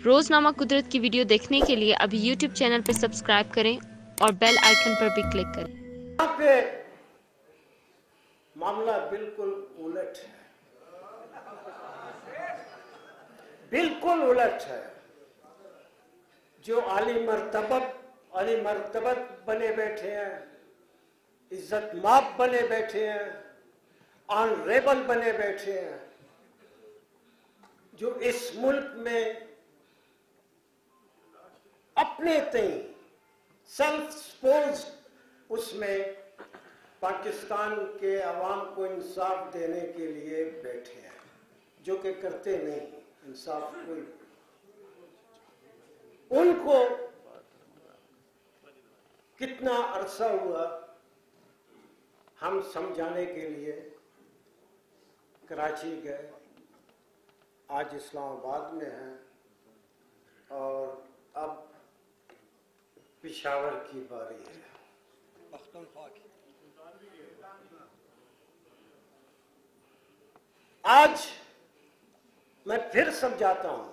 रोजनामा कुदरत की वीडियो देखने के लिए अभी YouTube चैनल पर सब्सक्राइब करें और बेल आइकन पर भी क्लिक करें। यहाँ पे मामला बिल्कुल उलट है, बिल्कुल उलट है। जो आली मर्तबत बने बैठे हैं, इज्जत माप बने बैठे हैं, ऑनरेबल बने बैठे हैं, जो इस मुल्क में अपने तई सेल्फ सपोज्ड उसमें पाकिस्तान के अवाम को इंसाफ देने के लिए बैठे हैं, जो कि करते नहीं इंसाफ कोई। उनको कितना अरसा हुआ हम समझाने के लिए कराची गए, आज इस्लामाबाद में हैं और अब पेशावर की बारी है। आज मैं फिर समझाता हूं,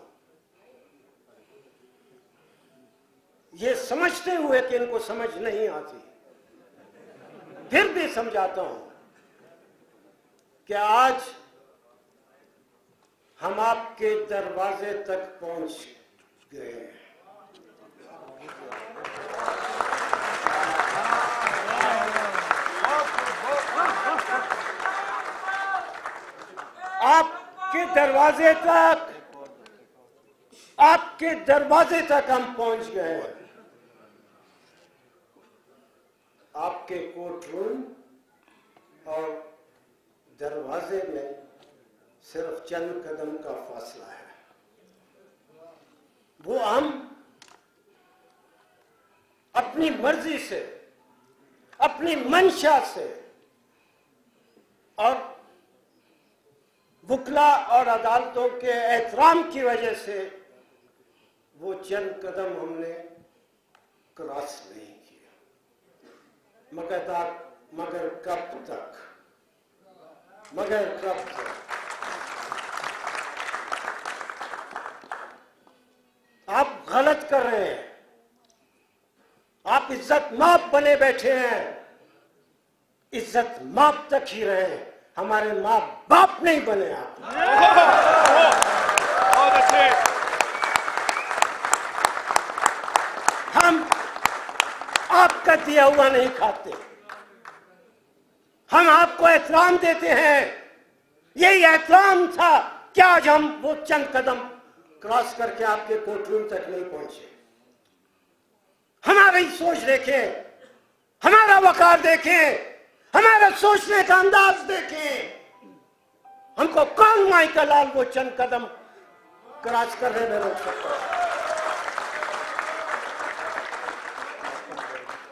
ये समझते हुए कि इनको समझ नहीं आती, फिर भी समझाता हूं कि आज हम आपके दरवाजे तक पहुंच गए हैं। आपके दरवाजे तक हम पहुंच गए हैं। आपके कोर्ट रूम और दरवाजे में सिर्फ चंद कदम का फासला है। वो हम अपनी मर्जी से, अपनी मंशा से और वकला और अदालतों के एहतराम की वजह से वो चंद कदम हमने क्रॉस नहीं किया। मगर कब तक? आप गलत कर रहे हैं। आप इज्जत माप बने बैठे हैं, इज्जत माप तक ही रहे, हमारे माँ बाप नहीं बने आप। हम आपका दिया हुआ नहीं खाते, हम आपको एहतराम देते हैं। यही एहतराम था कि आज हम वो चंद कदम क्रॉस करके आपके कोर्ट रूम तक नहीं पहुंचे। हमारी सोच देखें, हमारा वकार देखें, हमारा सोचने का अंदाज देखें। हमको कौन माई का लाल वो चंद कदम क्रॉस करने में रोक सकता है?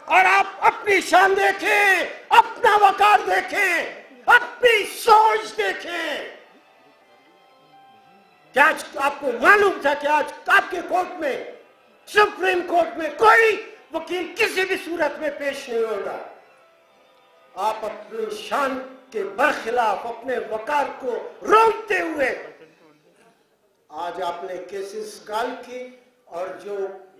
और आप अपनी शान देखें, अपना वकार देखें, अपनी सोच देखें। क्या आज आपको मालूम था कि आज आपके कोर्ट में, सुप्रीम कोर्ट में कोई वकील किसी भी सूरत में पेश नहीं होगा? आप अपनी शान के बरखिलाफ अपने वकार को रोकते हुए आज आपने केसेस कॉल की और जो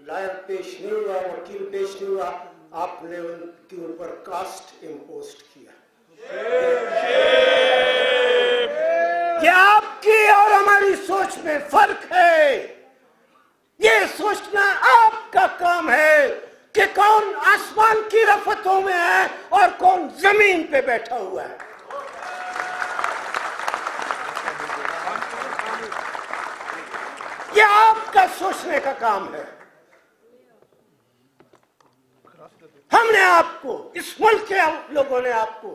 लायर पेश नहीं हुआ, वकील पेश नहीं हुआ, आपने उनके ऊपर कास्ट इम्पोज किया। ये आपकी और हमारी सोच में फर्क है। ये सोचना आपका काम है कि कौन आसमान की रफ़तों में है और कौन जमीन पे बैठा हुआ है। ये आपका सोचने का काम है। हमने आपको, इस मुल्क के लोगों ने आपको,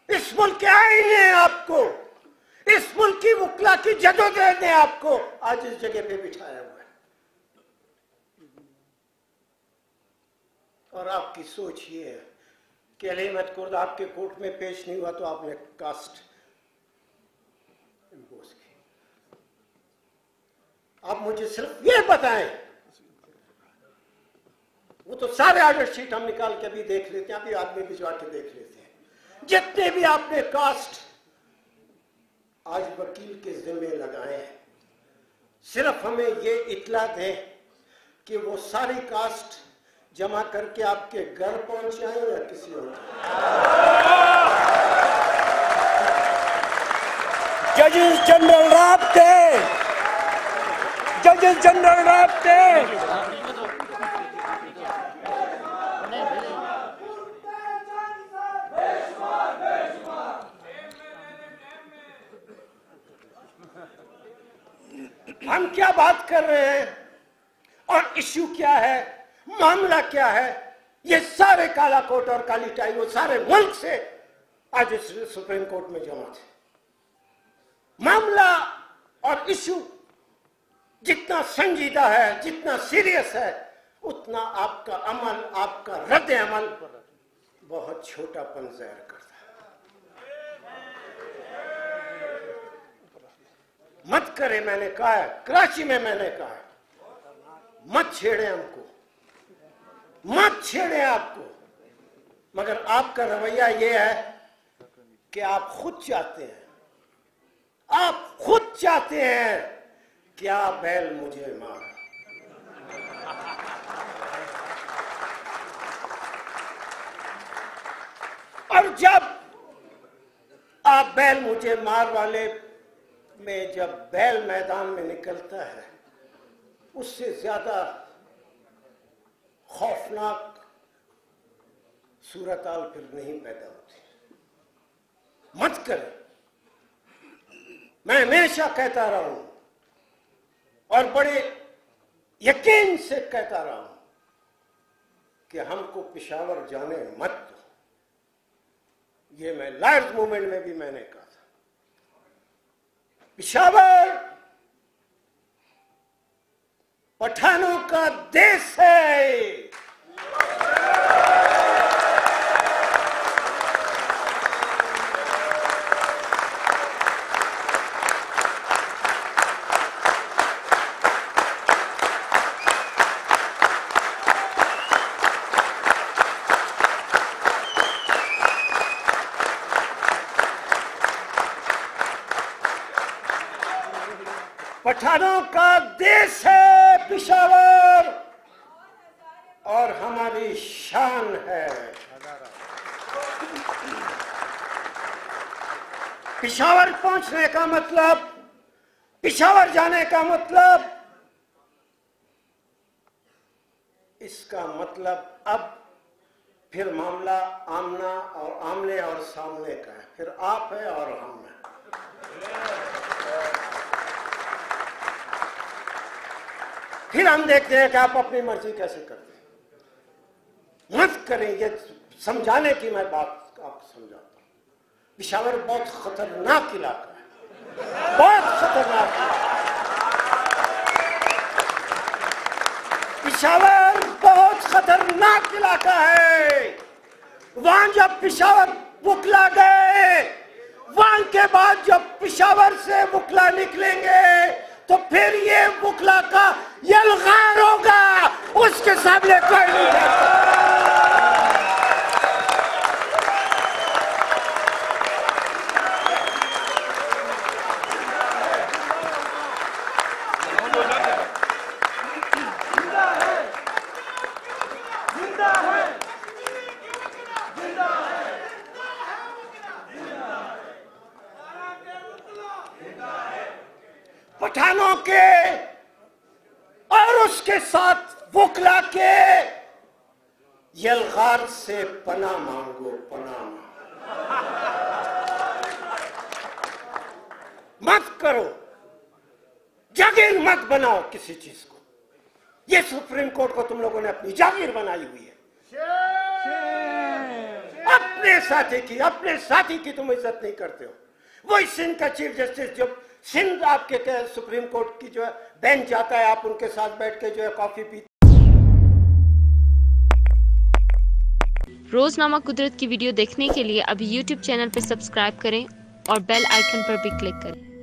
इस मुल्क के आईन ने आपको, इस मुल्क की वकला की जदोजहद ने आपको आज इस जगह पे बिठाया हुआ है। और आपकी सोच ये है कि अली अहमद कुर्द आपके कोर्ट में पेश नहीं हुआ तो आपने कास्ट इम्पोज की। आप मुझे सिर्फ ये बताएं, वो तो सारे ऑर्डर शीट हम निकाल के अभी देख लेते हैं, अभी आदमी भिजवा के देख लेते हैं। जितने भी आपने कास्ट आज वकील के जिम्मे लगाए हैं, सिर्फ हमें ये इत्तला दें कि वो सारी कास्ट जमा करके आपके घर पहुंच जाए या किसी और। जजेस जनरल राब्ते, जजेस जनरल राब्ते, हम क्या बात कर रहे हैं और इश्यू क्या है, मामला क्या है, ये सारे काला कोट और काली टाई वो सारे मुल्क से आज इस सुप्रीम कोर्ट में जमा थे। मामला और इश्यू जितना संजीदा है, जितना सीरियस है, उतना आपका अमल, आपका रद्द अमल बहुत छोटापन ज़ाहिर करता है। मत करे, मैंने कहा है, कराची में मैंने कहा है, मत छेड़े हमको, मत छेड़े आपको। मगर आपका रवैया ये है कि आप खुद चाहते हैं, आप खुद चाहते हैं क्या बैल मुझे मार। और जब आप बैल मुझे मार वाले में जब बैल मैदान में निकलता है, उससे ज्यादा खौफनाक सूरत-हाल फिर नहीं पैदा होती। मत करें, मैं हमेशा कहता रहा हूं और बड़े यकीन से कहता रहा हूं कि हमको पेशावर जाने मत दो। ये मैं लायर्स मूवमेंट में भी मैंने कहा था, पेशावर पठानों का देश है। पठानों का देश है पेशावर और हमारी शान है। पेशावर पहुंचने का मतलब, पेशावर जाने का मतलब, इसका मतलब अब फिर मामला आमने और सामने का है, फिर आप है और हम है। फिर हम देखते हैं कि आप अपनी मर्जी कैसे करते हैं। मत करें, ये समझाने की मैं बात आपको समझाता हूं। पेशावर बहुत खतरनाक इलाका है, बहुत खतरनाक पेशावर बहुत खतरनाक इलाका है। वहां जब पेशावर बुकला गए, वहां के बाद जब पेशावर से बुकला निकलेंगे तो फिर ये बुकला का यलगार होगा, उसके सामने कोई नहीं जाता। पठानों के और उसके साथ बुकला के यलगार से पनाह मांगो, पनाह मत करो, जागीर मत बनाओ किसी चीज को। ये सुप्रीम कोर्ट को तुम लोगों ने अपनी जागीर बनाई हुई है। अपने साथी की तुम इज्जत नहीं करते हो। वही सिंध का चीफ जस्टिस जो सिंध आपके सुप्रीम कोर्ट की जो है बेंच जाता है, आप उनके साथ बैठ के जो है कॉफी पीते। रोजनामा कुदरत की वीडियो देखने के लिए अभी YouTube चैनल पर सब्सक्राइब करें और बेल आइकन पर भी क्लिक करें।